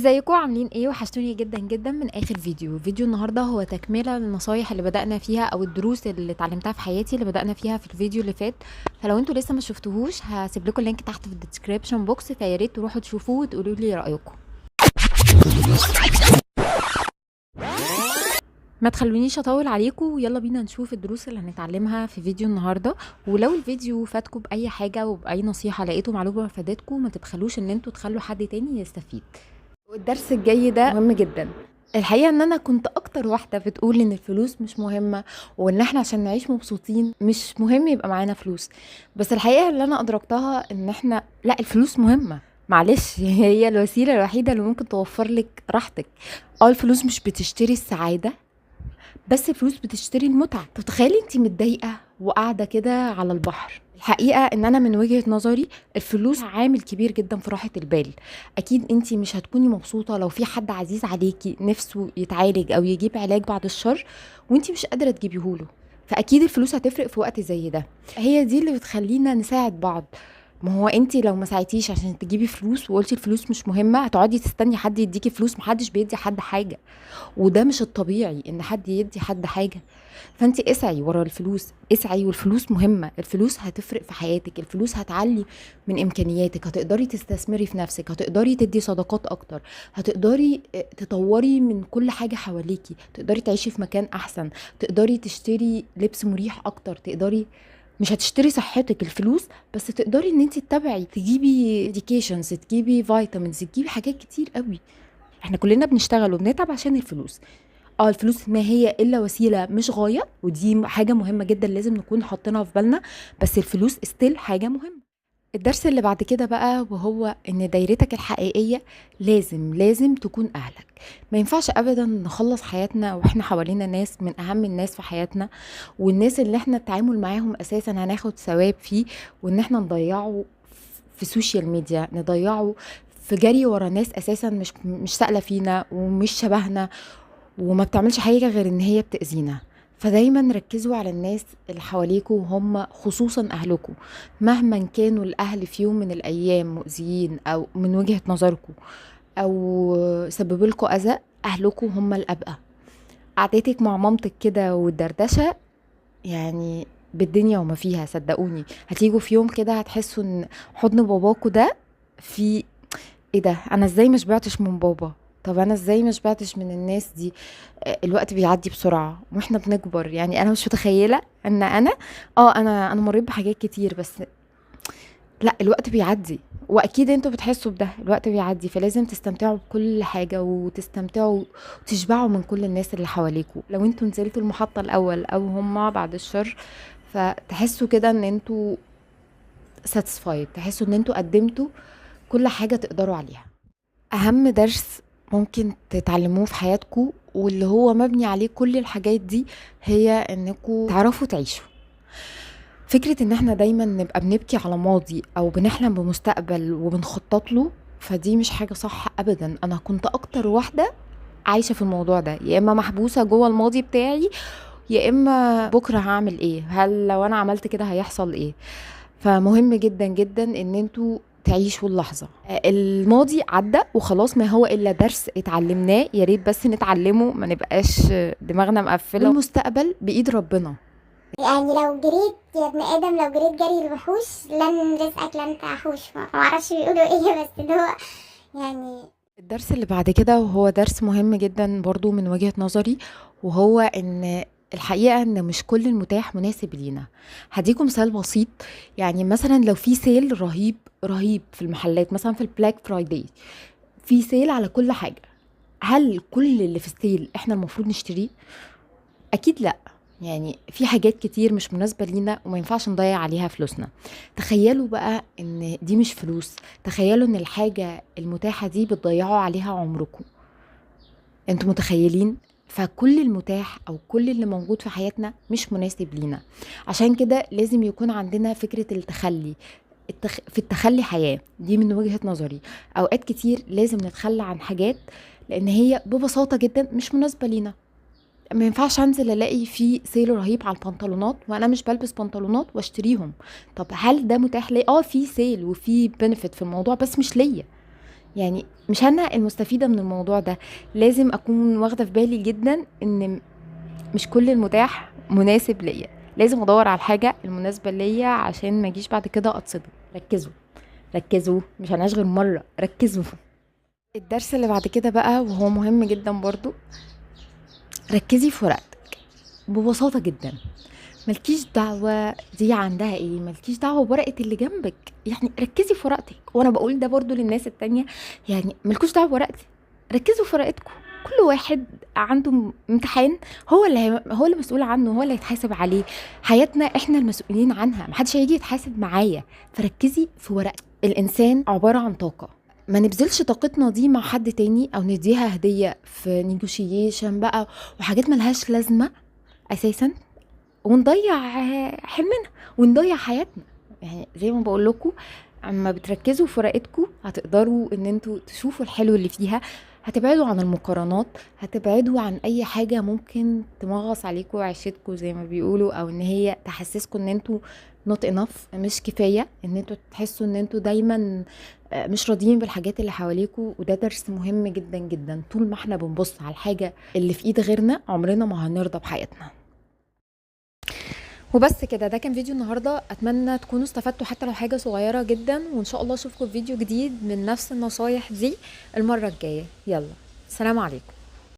ازيكم عاملين ايه؟ وحشتوني جدا جدا من اخر فيديو النهارده هو تكمله للنصايح اللي بدأنا فيها او الدروس اللي اتعلمتها في حياتي اللي بدأنا فيها في الفيديو اللي فات. فلو انتوا لسه ما شفتوهوش هسيب لكم اللينك تحت في الديسكريبشن بوكس، فيا ريت تروحوا تشوفوه وتقولوا لي رأيكم. ما تخلونيش اطول عليكم، ويلا بينا نشوف الدروس اللي هنتعلمها في فيديو النهارده. ولو الفيديو فاتكم باي حاجه وباي نصيحه لقيتوا معلومه فادتكم، ما تبخلوش ان انتوا تخلوا حد تاني يستفيد. والدرس الجاي ده مهم جدا. الحقيقه ان انا كنت اكتر واحده بتقول ان الفلوس مش مهمه، وان احنا عشان نعيش مبسوطين مش مهم يبقى معانا فلوس. بس الحقيقه اللي انا ادركتها ان احنا لا، الفلوس مهمه. معلش هي الوسيله الوحيده اللي ممكن توفر لك راحتك. الفلوس مش بتشتري السعاده، بس الفلوس بتشتري المتعه. تتخيلي انت متضايقه وقاعده كده على البحر؟ الحقيقه ان انا من وجهه نظري الفلوس عامل كبير جدا في راحه البال. اكيد انت مش هتكوني مبسوطه لو في حد عزيز عليكي نفسه يتعالج او يجيب علاج بعد الشر وانت مش قادره تجيبيهوله. فاكيد الفلوس هتفرق في وقت زي ده. هي دي اللي بتخلينا نساعد بعض. ما هو انت لو ما ساعدتيش عشان تجيبي فلوس وقلتي الفلوس مش مهمه، هتقعدي تستني حد يديكي فلوس. محدش بيدي حد حاجه، وده مش الطبيعي ان حد يدي حد حاجه. فانت اسعي ورا الفلوس، اسعي، والفلوس مهمه. الفلوس هتفرق في حياتك، الفلوس هتعلي من امكانياتك، هتقدري تستثمري في نفسك، هتقدري تدي صدقات اكتر، هتقدري تطوري من كل حاجه حواليكي، تقدري تعيشي في مكان احسن، تقدري تشتري لبس مريح اكتر، تقدري مش هتشتري صحتك الفلوس بس تقدري ان انت تتابعي، تجيبي اديوكيشنز، تجيبي فيتامينز، تجيبي حاجات كتير قوي. احنا كلنا بنشتغل وبنتعب عشان الفلوس. الفلوس ما هي الا وسيله مش غايه، ودي حاجه مهمه جدا لازم نكون حاطينها في بالنا. بس الفلوس استيل حاجه مهمه. الدرس اللي بعد كده بقى وهو ان دايرتك الحقيقيه لازم تكون اهلك. ما ينفعش ابدا نخلص حياتنا واحنا حوالينا ناس من اهم الناس في حياتنا، والناس اللي احنا التعامل معاهم اساسا هناخد ثواب فيه، وان احنا نضيعه في سوشيال ميديا، نضيعه في جري ورا ناس اساسا مش سائله فينا ومش شبهنا وما بتعملش حاجه غير ان هي بتاذينا. فدايما ركزوا على الناس اللي حواليكوا، وهم خصوصا اهلكوا. مهما كانوا الاهل في يوم من الايام مؤذيين او من وجهة نظركوا او سببوا لكوا اذى، اهلكوا هم الابقى. قعدتك مع مامتك كده والدردشه يعني بالدنيا وما فيها، صدقوني هتيجوا في يوم كده هتحسوا ان حضن باباكوا ده في ايه ده، انا ازاي مش بعتش من بابا؟ طب انا ازاي مش بعتش من الناس دي؟ الوقت بيعدي بسرعة واحنا بنكبر. يعني انا مش متخيلة ان انا مريت بحاجات كتير، بس لا، الوقت بيعدي. واكيد انتوا بتحسوا بده، الوقت بيعدي، فلازم تستمتعوا بكل حاجة وتستمتعوا وتشبعوا من كل الناس اللي حواليكوا. لو انتوا نزلتوا المحطة الاول او هما بعد الشر، فتحسوا كده ان انتوا satisfied، تحسوا ان انتوا قدمتوا كل حاجة تقدروا عليها. اهم درس ممكن تتعلموه في حياتكم واللي هو مبني عليه كل الحاجات دي، هي انكم تعرفوا تعيشوا. فكرة ان احنا دايما نبقى بنبكي على ماضي او بنحلم بمستقبل وبنخطط له، فدي مش حاجة صح ابدا. انا كنت اكتر واحدة عايشة في الموضوع ده، يا اما محبوسة جوه الماضي بتاعي، يا اما بكرة هعمل ايه، هل لو انا عملت كده هيحصل ايه. فمهم جدا جدا ان انتوا تعيشوا اللحظة. الماضي عدى وخلاص، ما هو الا درس اتعلمناه، يا ريت بس نتعلمه، ما نبقاش دماغنا مقفلة. المستقبل بايد ربنا. يعني لو جريت يا ابن ادم، لو جريت جري الوحوش لن رزقك لن تحوش. ما اعرفش بيقولوا ايه، بس ده هو يعني. الدرس اللي بعد كده وهو درس مهم جدا برضو من وجهة نظري، وهو ان الحقيقة ان مش كل المتاح مناسب لينا. هديكم مثال بسيط. يعني مثلا لو في سيل رهيب رهيب في المحلات، مثلا في البلاك فرايداي في سيل على كل حاجة، هل كل اللي في السيل احنا المفروض نشتريه؟ اكيد لا. يعني في حاجات كتير مش مناسبة لينا وما ينفعش نضيع عليها فلوسنا. تخيلوا بقى ان دي مش فلوس، تخيلوا ان الحاجة المتاحة دي بتضيعوا عليها عمركم. انتوا متخيلين؟ فكل المتاح او كل اللي موجود في حياتنا مش مناسب لينا. عشان كده لازم يكون عندنا فكرة التخلي. في التخلي حياة، دي من وجهة نظري. اوقات كتير لازم نتخلى عن حاجات لان هي ببساطة جدا مش مناسبة لينا. ما ينفعش انزل الاقي في سيل رهيب على البنطلونات وانا مش بلبس بنطلونات واشتريهم. طب هل ده متاح ليا؟ في سيل وفي بنفيت في الموضوع، بس مش ليا. يعني مش انا المستفيده من الموضوع ده، لازم اكون واخده في بالي جدا ان مش كل المتاح مناسب ليا، لازم ادور على الحاجه المناسبه ليا عشان ما اجيش بعد كده اتصدم. ركزوا، ركزوا، مش هنعيش غير مره، ركزوا. الدرس اللي بعد كده بقى وهو مهم جدا برضو، ركزي في ورقتك ببساطه جدا. ملكيش دعوة دي عندها ايه، ملكيش دعوة بورقة اللي جنبك، يعني ركزي في ورقتك. وانا بقول ده برضو للناس التانية، يعني ملكوش دعوة بورقتي، ركزوا في ورقتكم. كل واحد عنده امتحان، هو اللي مسؤول عنه، هو اللي هيتحاسب عليه. حياتنا احنا المسؤولين عنها، محدش هيجي يتحاسب معايا. فركزي في ورقتك. الانسان عبارة عن طاقة، ما نبذلش طاقتنا دي مع حد تاني او نديها هدية في نيجوشيشن بقى وحاجات ملهاش لازمة اساسا، ونضيع حلمنا ونضيع حياتنا. يعني زي ما بقول لكم، اما بتركزوا في ورقتكم هتقدروا ان انتوا تشوفوا الحلو اللي فيها، هتبعدوا عن المقارنات، هتبعدوا عن اي حاجة ممكن تمغص عليكم عيشتكم زي ما بيقولوا، او ان هي تحسسكم ان انتوا not enough، مش كفاية، ان انتوا تحسوا ان انتوا دايما مش راضيين بالحاجات اللي حواليكوا. وده درس مهم جدا جدا، طول ما احنا بنبص على الحاجة اللي في ايد غيرنا عمرنا ما هنرضى بحياتنا. وبس كده، ده كان فيديو النهارده، اتمنى تكونوا استفدتوا حتى لو حاجه صغيره جدا، وان شاء الله اشوفكم في فيديو جديد من نفس النصايح دي المره الجايه. يلا، سلام عليكم.